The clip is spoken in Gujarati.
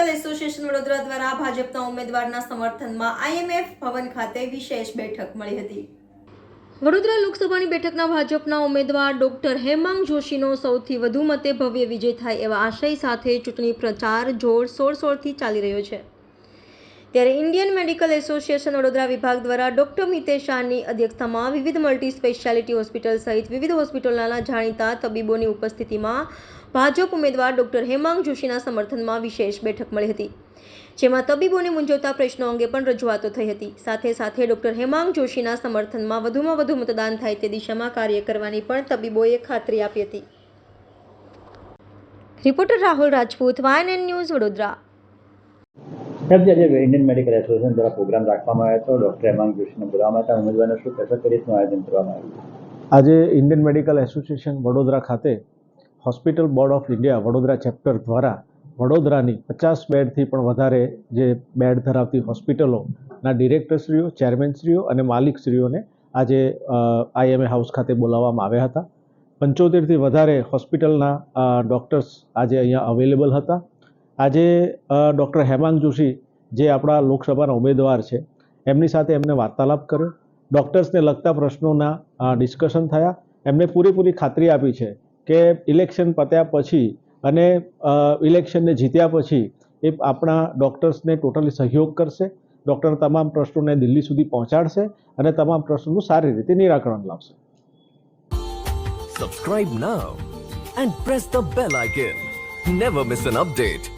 મેડિકલ એસોસિએશન વડોદરા દ્વારા ભાજપના ઉમેદવારના સમર્થનમાં IMF ભવન ખાતે વિશેષ બેઠક મળી હતી। વડોદરા લોકસભાની બેઠકના ભાજપના ઉમેદવાર ડોક્ટર હેમાંગ જોશીનો સૌથી વધુ મતે ભવ્ય વિજય થાય એવા આશય સાથે ચૂંટણી પ્રચાર જોરશોરથી ચાલી રહ્યો છે। ત્યારે ઇન્ડિયન મેડિકલ એસોસિએશન વડોદરા વિભાગ દ્વારા ડોક્ટર મિતેશ શાહની અધ્યક્ષતામાં વિવિધ મલ્ટી સ્પેશિયાલિટી હોસ્પિટલ સહિત વિવિધ હોસ્પિટલના જાણીતા તબીબોની ઉપસ્થિતિમાં ભાજપ ઉમેદવાર ડોક્ટર હેમાંગ જોશીના સમર્થનમાં વિશેષ બેઠક મળી હતી, જેમાં તબીબોને મૂંઝવતા પ્રશ્નો અંગે પણ રજૂઆતો થઈ હતી। સાથે ડોક્ટર હેમાંગ જોશીના સમર્થનમાં વધુમાં વધુ મતદાન થાય તે દિશામાં કાર્ય કરવાની પણ તબીબોએ ખાતરી આપી હતી। Reporter Rahul Rajput, YNN news, Vadodara. સાહેબ, આજે ઇન્ડિયન મેડિકલ એસોસિએશન દ્વારા પ્રોગ્રામ રાખવામાં આવ્યો હતો। ડૉક્ટર હેમાંગ જોશીને બોલાવવામાં હતા। ઉમેદવારને શું કહેશો, કઈ રીતનું આયોજન કરવામાં આવ્યું? આજે ઇન્ડિયન મેડિકલ એસોસિએશન વડોદરા ખાતે hospital board of India Vadodara chapter દ્વારા વડોદરાની 50 બેડથી પણ વધારે જે બેડ ધરાવતી હોસ્પિટલોના ડિરેક્ટરશ્રીઓ, ચેરમેનશ્રીઓ અને માલિકશ્રીઓને આજે IMA હાઉસ ખાતે બોલાવવામાં આવ્યા હતા। 75થી વધારે હોસ્પિટલના ડૉક્ટર્સ આજે અહીંયા અવેલેબલ હતા। આજે ડૉક્ટર હેમાંગ જોશી જે આપણા લોકસભાના ઉમેદવાર છે એમની સાથે એમને વાર્તાલાપ કર્યો, ડૉક્ટર્સને લગતા પ્રશ્નોના ડિસ્કશન થયા। એમને પૂરેપૂરી ખાતરી આપી છે કે ઇલેક્શન પત્યા પછી અને ઇલેક્શનને જીત્યા પછી એ આપણા ડૉક્ટર્સને ટોટલી સહયોગ કરશે, ડૉક્ટરના તમામ પ્રશ્નોને દિલ્હી સુધી પહોંચાડશે અને તમામ પ્રશ્નોનું સારી રીતે નિરાકરણ લાવશે। Subscribe now and press the bell icon. Never miss an update.